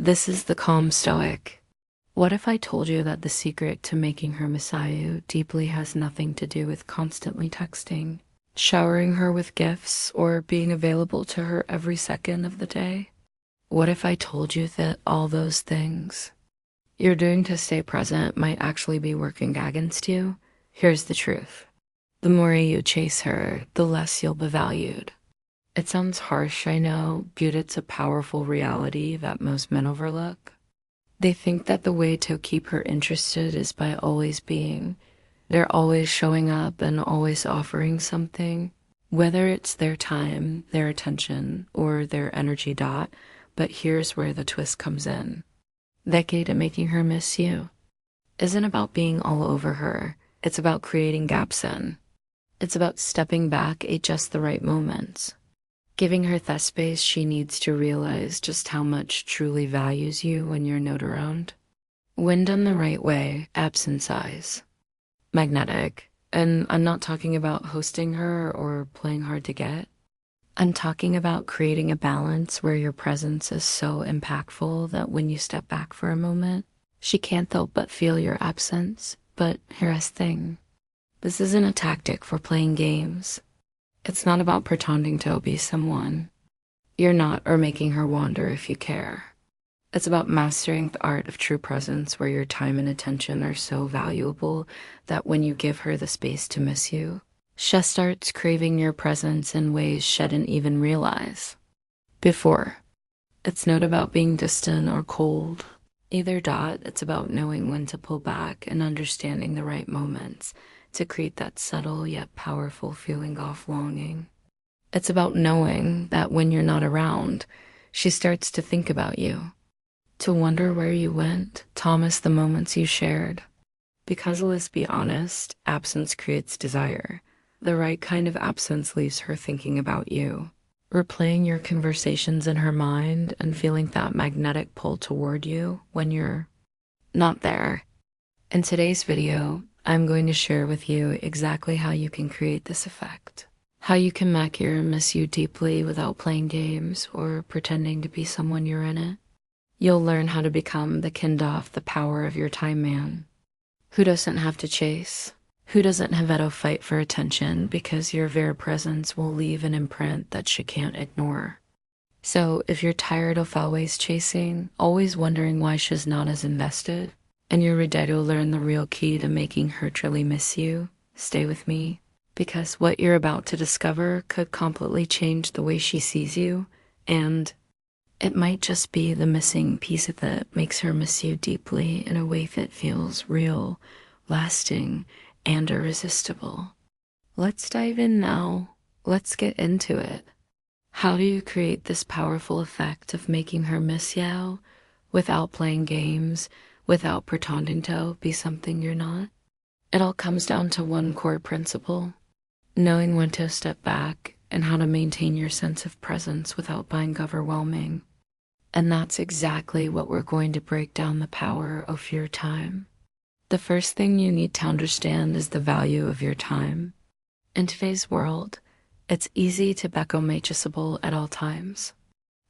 This is the calm Stoic. What if I told you that the secret to making her miss you deeply has nothing to do with constantly texting, showering her with gifts, or being available to her every second of the day? What if I told you that all those things you're doing to stay present might actually be working against you? Here's the truth. The more you chase her, the less you'll be valued. It sounds harsh, I know, but it's a powerful reality that most men overlook. They think that the way to keep her interested is by always being. They're always showing up and always offering something, whether it's their time, their attention, or their energy. But here's where the twist comes in. That key to making her miss you isn't about being all over her. It's about creating gaps in. It's about stepping back at just the right moments, giving her that space she needs to realize just how much truly values you when you're not around. When done the right way, absence eyes magnetic. And I'm not talking about hosting her or playing hard to get. I'm talking about creating a balance where your presence is so impactful that when you step back for a moment, she can't help but feel your absence. But here's the thing. This isn't a tactic for playing games. It's not about pretending to be someone you're not or making her wonder if you care. It's about mastering the art of true presence where your time and attention are so valuable that when you give her the space to miss you, she starts craving your presence in ways she didn't even realize before. It's not about being distant or cold. Either. It's about knowing when to pull back and understanding the right moments to create that subtle yet powerful feeling of longing. It's about knowing that when you're not around, she starts to think about you, to wonder where you went, to miss the moments you shared. Because let's be honest, absence creates desire. The right kind of absence leaves her thinking about you, replaying your conversations in her mind and feeling that magnetic pull toward you when you're not there. In today's video, I'm going to share with you exactly how you can create this effect. How you can make her miss you deeply without playing games or pretending to be someone you're in it. You'll learn how to become the kind of the power of your time man, who doesn't have to chase, who doesn't have to fight for attention because your very presence will leave an imprint that she can't ignore. So if you're tired of always chasing, always wondering why she's not as invested, and you're ready to learn the real key to making her truly miss you, stay with me, because what you're about to discover could completely change the way she sees you, and it might just be the missing piece that makes her miss you deeply in a way that feels real, lasting, and irresistible. Let's dive in now. Let's get into it. How do you create this powerful effect of making her miss you without playing games, without pretending to be something you're not? It all comes down to one core principle: knowing when to step back and how to maintain your sense of presence without being overwhelming. And that's exactly what we're going to break down: the power of your time. The first thing you need to understand is the value of your time. In today's world, it's easy to become accessible at all times,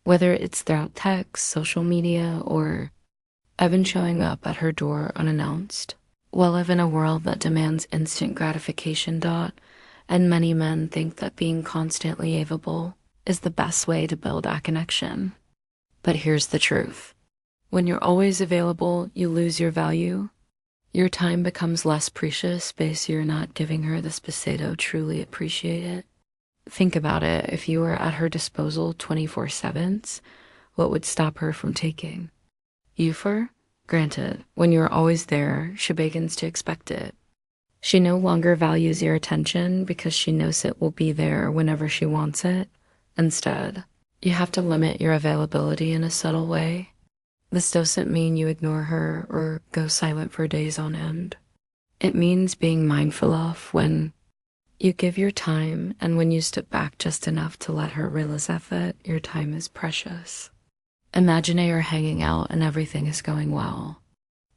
whether it's throughout text, social media, or even showing up at her door unannounced. We live in a world that demands instant gratification. And many men think that being constantly available is the best way to build a connection. But here's the truth. When you're always available, you lose your value. Your time becomes less precious because you're not giving her the space to truly appreciate it. Think about it. If you were at her disposal 24/7, what would stop her from taking you for granted? When you're always there, she begins to expect it. She no longer values your attention because she knows it will be there whenever she wants it. Instead, you have to limit your availability in a subtle way. This doesn't mean you ignore her or go silent for days on end. It means being mindful of when you give your time and when you step back just enough to let her realize that your time is precious. Imagine you're hanging out and everything is going well.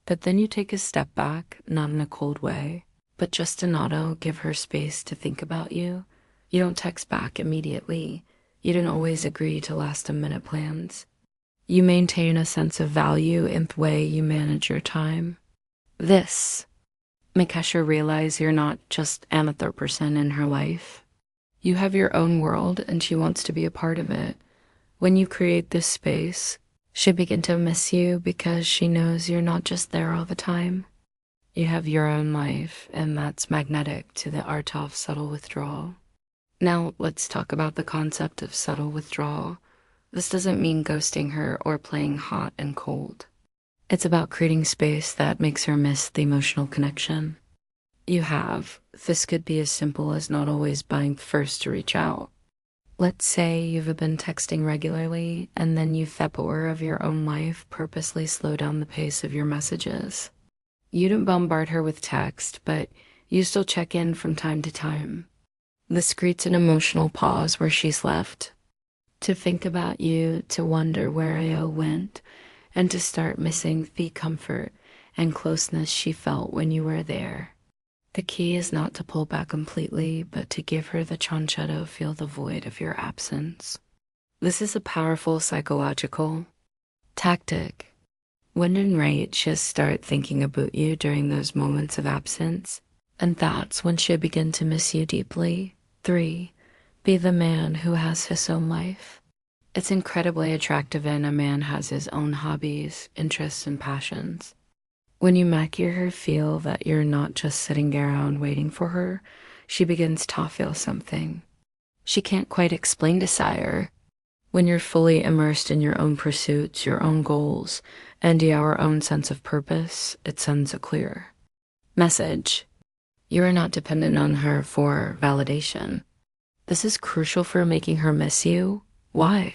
But then you take a step back, not in a cold way, but just to not give her space to think about you. You don't text back immediately. You don't always agree to last-minute plans. You maintain a sense of value in the way you manage your time. This makes her realize you're not just another person in her life. You have your own world and she wants to be a part of it. When you create this space, she begins to miss you because she knows you're not just there all the time. You have your own life, and that's magnetic to the art of subtle withdrawal. Now, let's talk about the concept of subtle withdrawal. This doesn't mean ghosting her or playing hot and cold. It's about creating space that makes her miss the emotional connection this could be as simple as not always being first to reach out. Let's say you've been texting regularly and then you thepper of your own life purposely slow down the pace of your messages. You don't bombard her with text, but you still check in from time to time. This creates an emotional pause where she's left to think about you, to wonder where I went, and to start missing the comfort and closeness she felt when you were there. The key is not to pull back completely, but to give her the chance to feel the void of your absence. This is a powerful psychological tactic. When in rage, just start thinking about you during those moments of absence, and that's when she'll begin to miss you deeply. 3. Be the man who has his own life. It's incredibly attractive when a man has his own hobbies, interests, and passions. When you make her feel that you're not just sitting around waiting for her, she begins to feel something she can't quite explain to sire. When you're fully immersed in your own pursuits, your own goals, and your own sense of purpose, it sends a clear message. You are not dependent on her for validation. This is crucial for making her miss you. Why?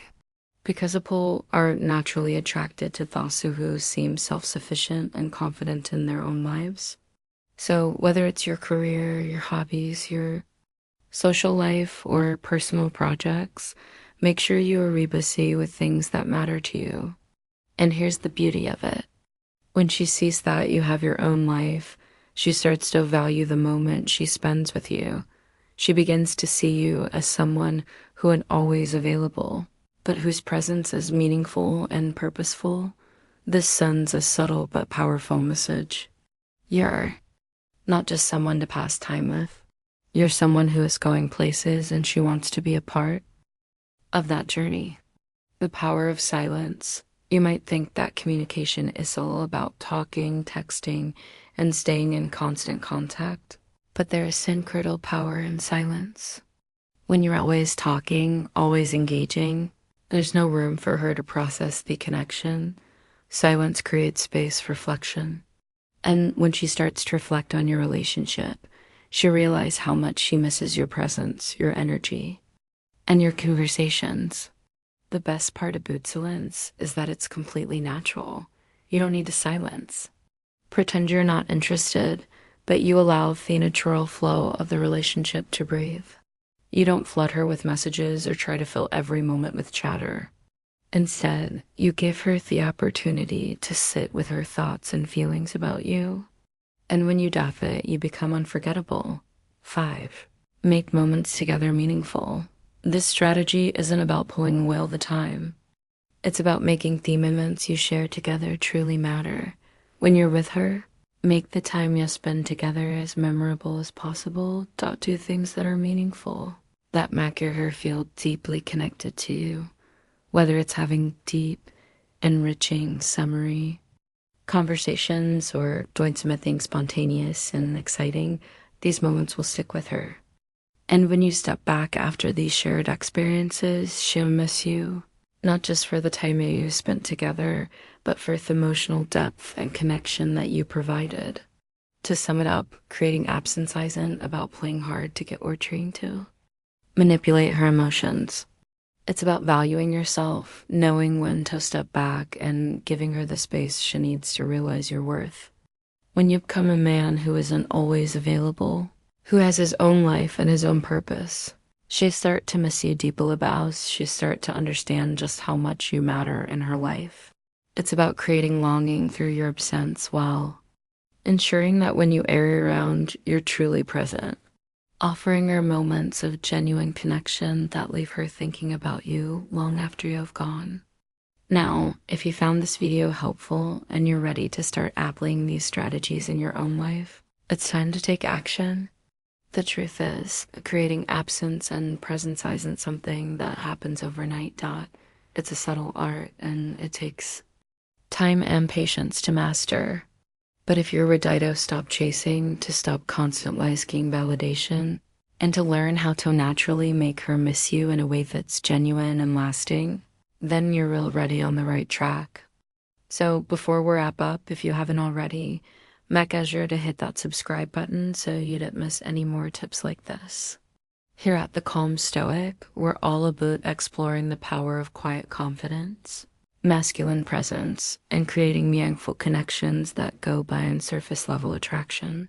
Because people are naturally attracted to those who seem self-sufficient and confident in their own lives. So whether it's your career, your hobbies, your social life, or personal projects, make sure you are busy with things that matter to you. And here's the beauty of it. When she sees that you have your own life, she starts to value the moment she spends with you. She begins to see you as someone who is always available, but whose presence is meaningful and purposeful. This sends a subtle but powerful message. You're not just someone to pass time with. You're someone who is going places and she wants to be a part of that journey. The power of silence. You might think that communication is all about talking, texting, and staying in constant contact, but there is incredible power in silence. When you're always talking, always engaging, there's no room for her to process the connection. Silence creates space for reflection. And when she starts to reflect on your relationship, she'll realize how much she misses your presence, your energy, and your conversations. The best part about silence is that it's completely natural. You don't need to silence. Pretend you're not interested, but you allow the natural flow of the relationship to breathe. You don't flood her with messages or try to fill every moment with chatter. Instead, you give her the opportunity to sit with her thoughts and feelings about you. And when you do it, you become unforgettable. 5. Make moments together meaningful. This strategy isn't about pulling away all the time. It's about making the moments you share together truly matter. When you're with her, make the time you spend together as memorable as possible. Do things that are meaningful, that make her feel deeply connected to you. Whether it's having deep, enriching, summary conversations or doing something spontaneous and exciting, these moments will stick with her. And when you step back after these shared experiences, she'll miss you, not just for the time you spent together, but for the emotional depth and connection that you provided. To sum it up, creating absence isn't about playing hard to get or trying to manipulate her emotions. It's about valuing yourself, knowing when to step back, and giving her the space she needs to realize your worth. When you become a man who isn't always available, who has his own life and his own purpose, she start to miss you deeply about. She start to understand just how much you matter in her life. It's about creating longing through your absence while ensuring that when you are around, you're truly present. Offering her moments of genuine connection that leave her thinking about you long after you have gone. Now, if you found this video helpful and you're ready to start applying these strategies in your own life, it's time to take action. The truth is, creating absence and presence isn't something that happens overnight. It's a subtle art and it takes time and patience to master. But if you're ready to stop chasing, to stop constantly seeking validation, and to learn how to naturally make her miss you in a way that's genuine and lasting, then you're already on the right track. So before we wrap up, if you haven't already, make sure to hit that subscribe button so you don't miss any more tips like this. Here at The Calm Stoic, we're all about exploring the power of quiet confidence, masculine presence, and creating meaningful connections that go beyond surface level attraction.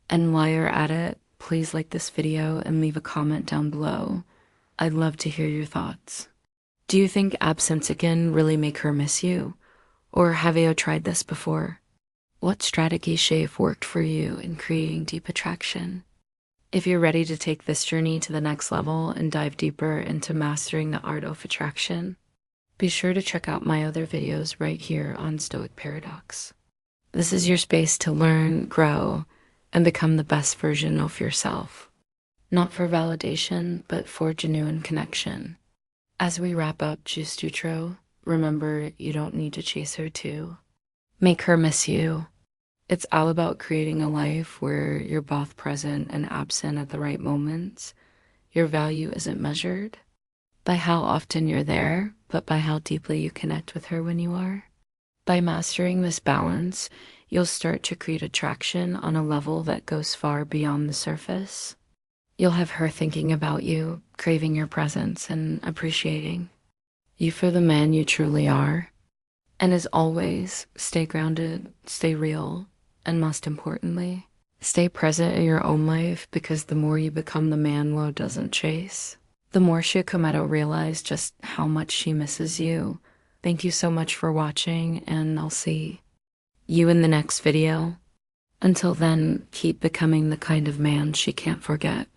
And while you're at it, please like this video and leave a comment down below. I'd love to hear your thoughts. Do you think absence can really make her miss you? Or have you tried this before? What strategy shape worked for you in creating deep attraction? If you're ready to take this journey to the next level and dive deeper into mastering the art of attraction, be sure to check out my other videos right here on Stoic Paradox. This is your space to learn, grow, and become the best version of yourself. Not for validation, but for genuine connection. As we wrap up Justutro, remember you don't need to chase her too. Make her miss you. It's all about creating a life where you're both present and absent at the right moments. Your value isn't measured by how often you're there, but by how deeply you connect with her when you are. By mastering this balance, you'll start to create attraction on a level that goes far beyond the surface. You'll have her thinking about you, craving your presence, and appreciating you for the man you truly are. And as always, stay grounded, stay real, and most importantly, stay present in your own life, because the more you become the man Lo doesn't chase, the more she'll come out to realize just how much she misses you. Thank you so much for watching, and I'll see you in the next video. Until then, keep becoming the kind of man she can't forget.